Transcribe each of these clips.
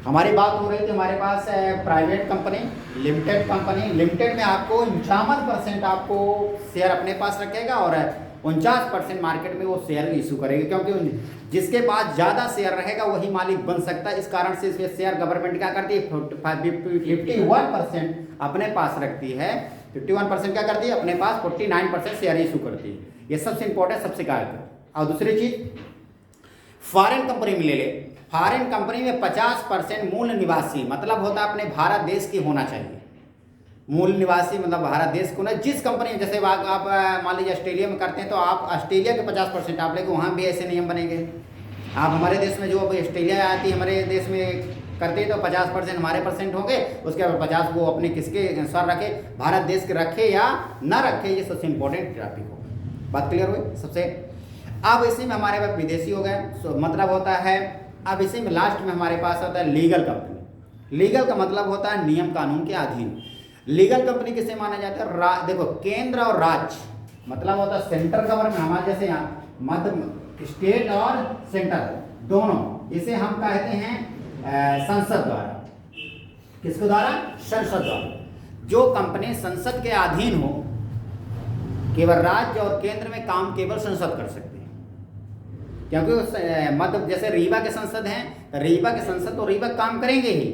हमारी बात हो रही थी हमारे पास private company, limited company. Limited में आपको 51% आपको शेयर अपने पास रखेगा और 49% मार्केट में वो शेयर इशू करेगी, क्योंकि जिसके पास ज़्यादा शेयर रहेगा वही मालिक बन सकता है। इस कारण से इसमें शेयर गवर्नमेंट क्या करती है, 51% अपने पास रखती है। 51% क्या करती है अपने पास, 49% शेयर इशू करती है। ये सबसे इंपॉर्टेंट, सबसे कारगर। और दूसरी चीज फॉरेन कंपनी में ले ले, फॉरेन कंपनी में 50% मूल निवासी, मतलब होता है अपने भारत देश की होना चाहिए। मूल निवासी मतलब भारत देश को ना, जिस कंपनी में जैसे आप मान लीजिए ऑस्ट्रेलिया में करते हैं तो आप ऑस्ट्रेलिया के 50% आप लेके, वहाँ भी ऐसे नियम बनेंगे। आप हमारे देश में जो ऑस्ट्रेलिया आती है हमारे देश में करते हैं तो 50% हमारे परसेंट होंगे, उसके बाद 50 वो अपने किसके अनुसार रखे, भारत देश के रखे या ना रखे। ये सबसे इंपॉर्टेंट टॉपिक होगा। बात क्लियर हुई सबसे। अब इसी में हमारे पास विदेशी हो गए, मतलब होता है। अब इसी में लास्ट में हमारे पास होता है लीगल कंपनी। लीगल का मतलब होता है नियम कानून के अधीन। लीगल कंपनी किसे माना जाता है, देखो केंद्र और राज्य, मतलब होता है सेंट्रल गवर्नमेंट, हमारे जैसे यहाँ मध्य स्टेट और सेंटर दोनों, इसे हम कहते हैं संसद द्वारा। किसके द्वारा, संसद द्वारा। जो कंपनी संसद के अधीन हो, केवल राज्य और केंद्र में काम केवल संसद कर सकते हैं, क्योंकि मतलब जैसे रीवा के संसद हैं, रीवा के संसद तो रीवा काम करेंगे ही,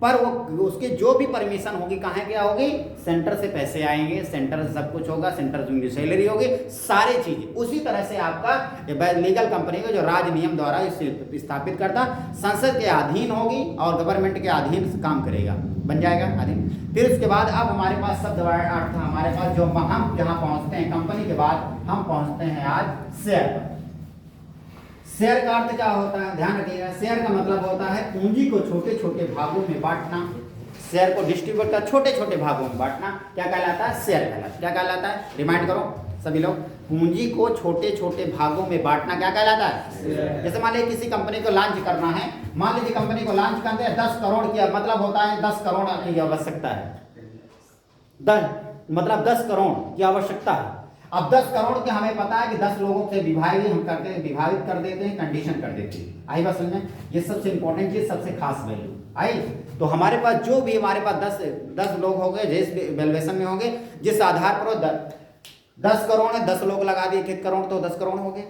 पर वो उसके जो भी परमिशन होगी कहाँ क्या होगी, सेंटर से पैसे आएंगे, सेंटर से सब कुछ होगा, सेंटर से उनकी सैलरी होगी, सारी चीजें। उसी तरह से आपका लीगल कंपनी को जो राज्य नियम द्वारा स्थापित करता संसद के अधीन होगी और गवर्नमेंट के अधीन काम करेगा, बन जाएगा अधीन। फिर उसके बाद अब हमारे पास शब्द अर्थ हमारे पास जो हम जहाँ पहुँचते हैं कंपनी के बाद हम पहुँचते हैं आज शेयर पर। शेयर का अर्थ क्या होता है, ध्यान रखिएगा। शेयर का मतलब होता है पूंजी को छोटे छोटे भागों में बांटना। शेयर को डिस्ट्रीब्यूट कर छोटे छोटे भागों में बांटना क्या कहलाता है, शेयर कहलाता है। क्या कहलाता है, रिमाइंड करो सभी लोग, पूंजी को छोटे छोटे भागों में बांटना क्या कहलाता है। जैसे मान लीजिए किसी कंपनी को लॉन्च करना है, मान लीजिए कंपनी को लॉन्च करते हैं 10 करोड़ की, मतलब होता है 10 करोड़ की आवश्यकता है, 10 करोड़ की आवश्यकता है। अब 10 करोड़ के हमें पता है कि 10 लोगों से विभाजित कर देते हैं, कंडीशन कर देते हैं। आई बात समझ में, ये सबसे इंपॉर्टेंट चीज, सबसे खास वैल्यू आई। तो हमारे पास जो भी हमारे पास 10 लोग हो गए, जिस वैल्यूएशन में होंगे, जिस आधार पर 10 करोड़ है, 10 लोग लगा दिए 1 करोड़, तो 10 करोड़ हो गए।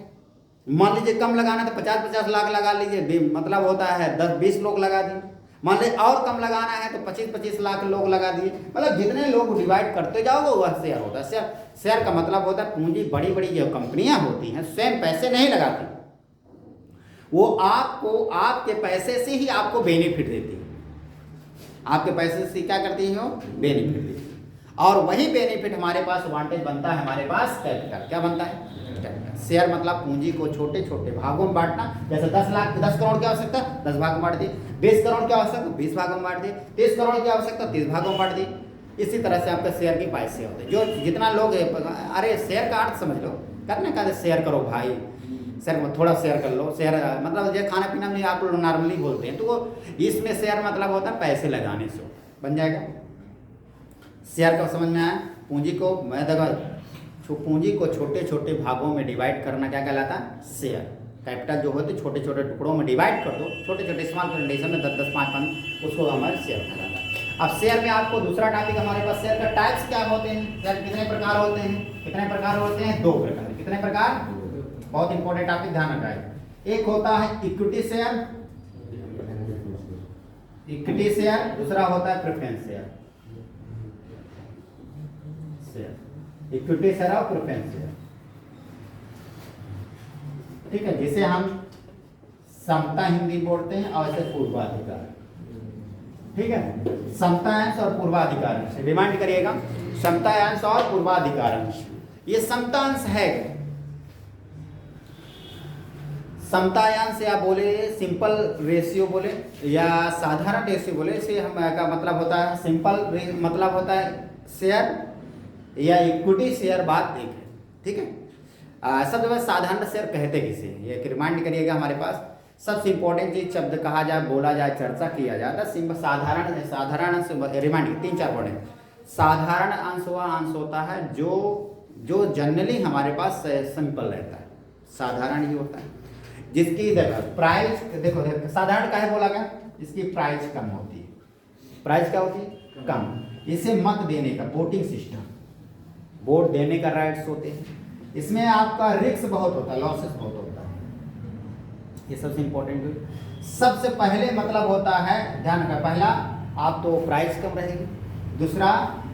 मान लीजिए कम लगाना तो 50-50 लाख लगा लीजिए, मतलब होता है 10-20 लोग लगा दिए। मान लीजिए और कम लगाना है तो 25-25 लाख लोग लगा दिए। मतलब जितने लोग डिवाइड करते जाओगे वह शेयर होता है। शेयर का मतलब होता है पूंजी, बड़ी बड़ी जो कंपनियां होती हैं स्वयं पैसे नहीं लगाती, वो आपको आपके पैसे से ही आपको बेनिफिट देती है। आपके पैसे से क्या करती है, वो बेनिफिट देती है। और वही बेनिफिट हमारे पास एडवांटेज बनता है, हमारे पास कैपिटल। क्या बनता है, शेयर मतलब पूंजी को छोटे छोटे भागों में बांटना। जैसे 10 करोड़ की आवश्यकता 10 भाग में बांट दिए, 20 करोड़ की आवश्यकता 20 भागों में बांट दिए, 30 करोड़ की आवश्यकता 30 भागों में बांट दिए। इसी तरह से आपका शेयर के पैसे होते हैं। जो जितना लोग है, अरे शेयर का अर्थ समझ लो, करने का शेयर करो भाई, शेयर में थोड़ा शेयर कर लो। शेयर मतलब जो खाना पीना में आप लोग नॉर्मली बोलते हैं, तो वो इसमें शेयर मतलब होता है पैसे लगाने से बन जाएगा। शेयर का समझ में आया। पूंजी को मैं देखा, पूंजी को छोटे छोटे भागों में डिवाइड करना क्या कहलाता है, शेयर। कैपिटल जो होते छोटे छोटे टुकड़ों में डिवाइड कर दो, छोटे छोटे स्मॉल कंडीशन में 10-10, 5-5, उसको हमारे शेयर कहलाता है। अब शेयर में आपको दूसरा टॉपिक हमारे पास, शेयर का टाइप्स क्या होते हैं, शेयर कितने प्रकार होते हैं, कितने प्रकार होते हैं, 2 प्रकार। कितने प्रकार, बहुत इंपॉर्टेंट टॉपिक, ध्यान रखना है। एक होता है इक्विटी शेयर, इक्विटी शेयर, दूसरा होता है प्रेफरेंस शेयर। इक्विटी शेयर और प्रेफरेंस शेयर, ठीक है, जिसे हम समता हिंदी बोलते हैं और इसे पूर्वाधिकार, ठीक है। समतायांश और पूर्वाधिकार, रिमाइंड करिएगा, समतायांश और पूर्वाधिकार। ये समतांश है, समतायांश या बोले सिंपल रेशियो बोले या साधारण रेशियो बोले, इसे हम का मतलब होता है सिंपल, मतलब होता है शेयर या इक्विटी शेयर, बात एक है, ठीक है। सबसे पहले साधारण शेयर कहते किसे, ये रिमाइंड करिएगा। हमारे पास सबसे इंपॉर्टेंट चीज शब्द कहा जाए, बोला जाए, चर्चा किया जाता है, सिंपल साधारण अंश, रिमाइंड 3-4 पॉइंट। साधारण अंश वह अंश होता है जो जनरली हमारे पास सिंपल रहता है, साधारण ही होता है, जिसकी प्राइस देखो साधारण काहे बोला गया, इसकी प्राइस कम होती है। प्राइस क्या होती है? कम। इसे मत देने का वोटिंग सिस्टम, वोट देने का राइट्स होते हैं। इसमें आपका रिस्क बहुत होता है, लॉसेस बहुत होता है, ये सबसे इंपॉर्टेंट है। सबसे पहले मतलब होता है, ध्यान रखना, पहला आप तो प्राइस कम रहेगी, दूसरा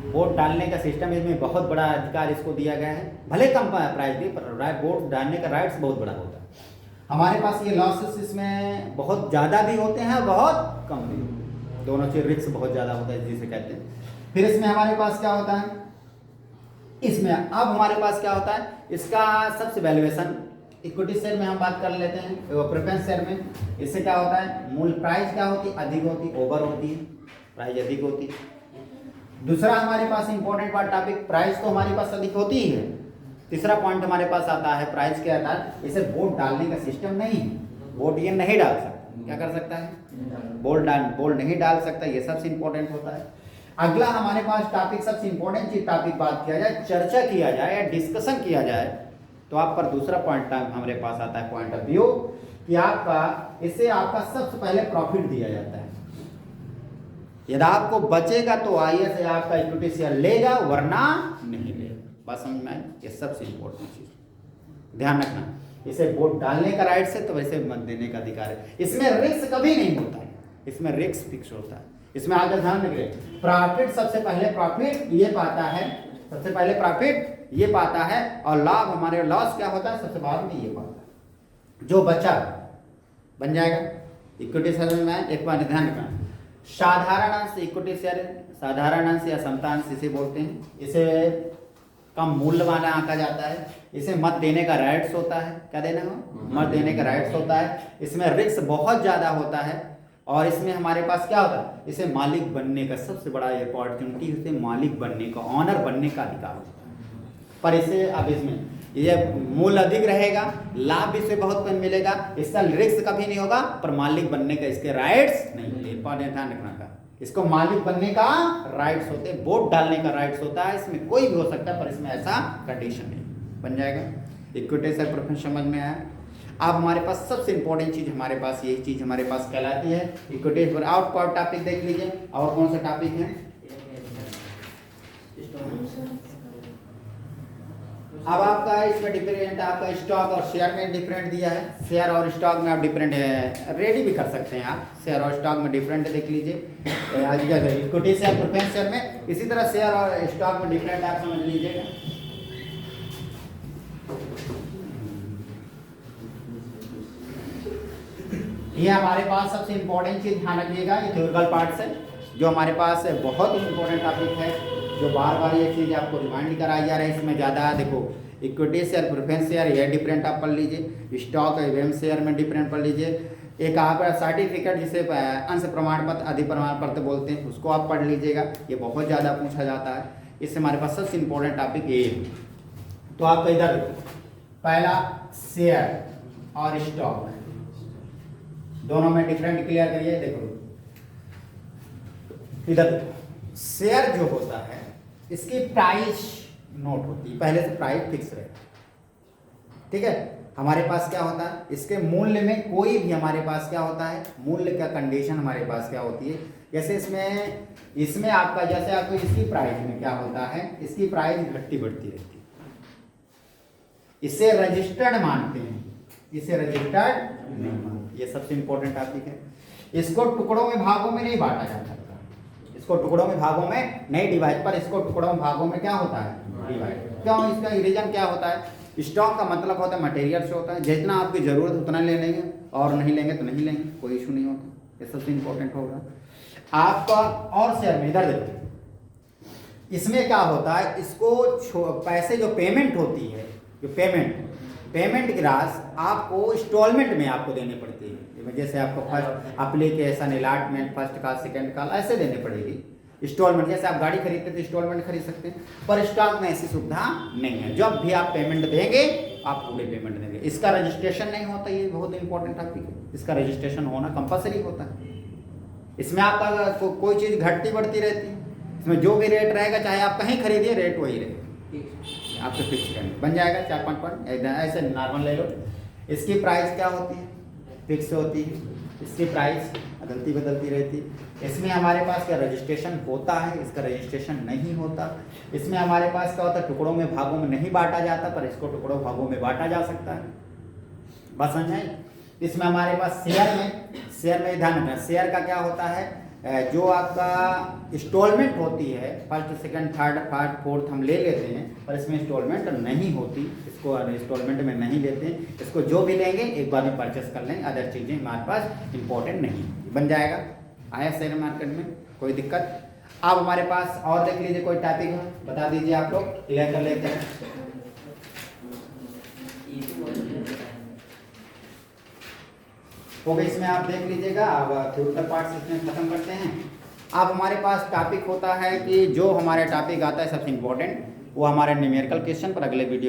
वोट डालने का सिस्टम, इसमें बहुत बड़ा अधिकार इसको दिया गया है, भले कम प्राइस दी पर वोट डालने का राइट्स बहुत बड़ा होता है। हमारे पास ये लॉसेस इसमें बहुत ज़्यादा भी होते हैं, बहुत कम भी होते हैं, दोनों चीज रिस्क बहुत ज़्यादा होता है जिसे कहते हैं। फिर इसमें हमारे पास क्या होता है, इसमें अब हमारे पास क्या होता है, इसका सबसे वैल्यूएशन इक्विटी शेयर में हम बात कर लेते हैं, प्रेफरेंस शेयर में इससे क्या होता है, मूल प्राइस क्या होती है, अधिक होती, ओवर होती है, प्राइस अधिक होती है। दूसरा हमारे पास इंपॉर्टेंट पार्ट टॉपिक, प्राइस तो हमारे पास अधिक होती ही है। तीसरा पॉइंट हमारे पास आता है प्राइस के आधार, इसे वोट डालने का सिस्टम नहीं है, वोट ये नहीं डाल सकता, क्या कर सकता है, वोट नहीं डाल सकता, ये सबसे इंपॉर्टेंट होता है। अगला हमारे पास टॉपिक, सबसे इंपॉर्टेंट चीज टॉपिक बात किया जाए, चर्चा किया जाए या डिस्कशन किया जाए, तो आप पर दूसरा पॉइंट हमारे पास आता है पॉइंट ऑफ व्यू, कि आपका इससे आपका सबसे पहले प्रॉफिट दिया जाता है। यदि आपको बचेगा तो आइए से आपका इक्विटी शेयर लेगा, वरना नहीं लेगा। बात समझ में आई? ये सबसे इंपॉर्टेंट चीज ध्यान रखना, इसे वोट डालने का राइट है तो वैसे मत देने का अधिकार है। इसमें रिस्क कभी नहीं होता है, इसमें रिस्क फिक्स होता है। इसमें आगे ध्यान रखिए, प्रॉफिट सबसे पहले प्रॉफिट ये पाता है, सबसे पहले प्रॉफिट ये पाता है, और लाभ हमारे लॉस क्या होता है सबसे बाद में ये पाता है। जो बचा बन जाएगा इक्विटी शेयर में। एक बार ध्यान रखना, साधारण अंश इक्विटी शेयर, साधारण अंश या समता अंश इसे बोलते हैं, इसे कम मूल्य वाला आंका जाता है, इसे मत देने का राइट्स होता है, क्या देना हो, मत देने का राइट्स होता है। इसमें रिस्क बहुत ज्यादा होता है, और इसमें हमारे पास क्या होता है, इसे मालिक बनने का सबसे बड़ा अपॉर्चुनिटी, इसे मालिक बनने का, ऑनर बनने का अधिकार होता है। पर इसे अब इसमें ये मूल्य अधिक रहेगा, लाभ भी इसे बहुत कम मिलेगा, इसका रिस्क कभी नहीं होगा, पर मालिक बनने का इसके राइट्स नहीं होते। इंपॉर्टेंट ध्यान रखना का, इसको मालिक बनने का राइट्स होते, वोट डालने का राइट्स होता है, इसमें कोई भी हो सकता है, पर इसमें ऐसा कंडीशन नहीं बन जाएगा। इक्विटी शेयर प्रेफरेंस समझ में आया? अब हमारे पास सबसे इंपॉर्टेंट चीज हमारे पास यही चीज हमारे पास कहलाती है equity share. Out power topic देख लीजिए, और कौन सा टॉपिक है, अब आपका इसमें डिफरेंट, आपका स्टॉक और शेयर में डिफरेंट दिया है, शेयर और स्टॉक में आप डिफरेंट है रेडी भी कर सकते हैं आप, शेयर और स्टॉक में डिफरेंट देख लीजिए आज इक्विटी शेयर प्रेफरेंस शेयर में, इसी तरह शेयर और स्टॉक में डिफरेंट आप समझ लीजिएगा। ये हमारे पास सबसे इंपॉर्टेंट चीज ध्यान रखिएगा, ये थ्योरिकल पार्ट से जो हमारे पास बहुत ही इंपॉर्टेंट टॉपिक है, जो बार बार ये चीज़ आपको रिमाइंड कराई जा रही है। इसमें ज़्यादा देखो, इक्विटी शेयर प्रेफरेंस शेयर ये डिफरेंट आप पढ़ लीजिए, स्टॉक एवं शेयर में डिफरेंट पढ़ लीजिए, एक आप सर्टिफिकेट जिसे अंश प्रमाण पत्र अधि प्रमाण पत्र बोलते हैं उसको आप पढ़ लीजिएगा, ये बहुत ज़्यादा पूछा जाता है। इससे हमारे पास सबसे इंपॉर्टेंट टॉपिक ये है। तो आपका इधर पहला शेयर और स्टॉक दोनों में डिफरेंट क्लियर करिए। देखो इधर शेयर जो होता है इसकी प्राइस नोट होती है, पहले से प्राइस फिक्स रहता है, ठीक है। हमारे पास क्या होता है, इसके मूल्य में कोई भी हमारे पास क्या होता है, मूल्य का कंडीशन हमारे पास क्या होती है, जैसे इसमें आपका जैसे आपको इसकी प्राइस में क्या होता है, इसकी प्राइस घटती बढ़ती रहती है, इसे रजिस्टर्ड मानते हैं, इसे रजिस्टर्ड नहीं मानते। ये सबसे इंपॉर्टेंट टॉपिक है। इसको टुकड़ों में भागों में नहीं बांटा जा सकता, इसको टुकड़ों में भागों में नहीं डिवाइड, पर इसको टुकड़ों में भागों में क्या होता है, डिवाइड। क्यों, इसका रीजन क्या होता है, स्टॉक का मतलब होता है मटेरियल से होता है, जितना आपकी जरूरत उतना ले लेंगे और नहीं लेंगे तो नहीं लेंगे, कोई इशू नहीं होता, ये सबसे इंपॉर्टेंट होगा आपका। और शेयर में इधर देखो, इसमें क्या होता है, इसको पैसे जो पेमेंट होती है, जो पेमेंट की राशि आपको इंस्टॉलमेंट में आपको देनी पड़ती है, जैसे आपको फर्स्ट एप्लीकेशन अलॉटमेंट फर्स्ट का सेकंड का ऐसे देनी पड़ेगी इंस्टॉलमेंट, जैसे आप गाड़ी खरीदते तो इंस्टॉलमेंट खरीद सकते हैं, पर स्टॉक में ऐसी सुविधा नहीं है। जब भी आप पेमेंट देंगे आप पूरे पेमेंट देंगे, इसका रजिस्ट्रेशन नहीं होता, ये बहुत इंपॉर्टेंट टॉपिक है, इसका रजिस्ट्रेशन होना कंपलसरी होता है। इसमें आपका कोई चीज़ घटती बढ़ती रहती है, इसमें जो भी रेट रहेगा चाहे आप कहीं खरीदिए रेट वही रहेगा, आपके फिक्स रेट बन जाएगा 4-5 पॉइंट ऐसे नॉर्मल ले लो। इसकी प्राइस क्या होती है, फिक्स होती है, इसकी प्राइस बदलती बदलती रहती। इसमें हमारे पास क्या रजिस्ट्रेशन होता है, इसका रजिस्ट्रेशन नहीं होता। इसमें हमारे पास क्या होता है, टुकड़ों में भागों में नहीं बांटा जाता, पर इसको टुकड़ों भागों में बांटा जा सकता है। बस समझ आई। इसमें हमारे पास शेयर में ध्यान रखना, शेयर का क्या होता है, जो आपका इंस्टॉलमेंट होती है, फर्स्ट सेकंड थर्ड फोर्थ हम ले लेते हैं, पर इसमें इंस्टॉलमेंट नहीं होती, इसको इंस्टॉलमेंट में नहीं लेते हैं। इसको जो भी लेंगे एक बार में परचेस कर लेंगे, अदर चीज़ें हमारे पास इंपॉर्टेंट नहीं बन जाएगा। आया शेयर मार्केट में कोई दिक्कत? अब हमारे पास और देख लीजिए, कोई टॉपिक हो बता दीजिए, आप लोग क्लियर कर लेते हैं। ओके, इसमें आप देख लीजिएगा। अब थ्योरेटिकल पार्ट्स इसमें खत्म करते हैं। अब हमारे पास टॉपिक होता है कि जो हमारे टॉपिक आता है सबसे इम्पोर्टेंट, वो हमारे न्यूमेरिकल क्वेश्चन पर अगले वीडियो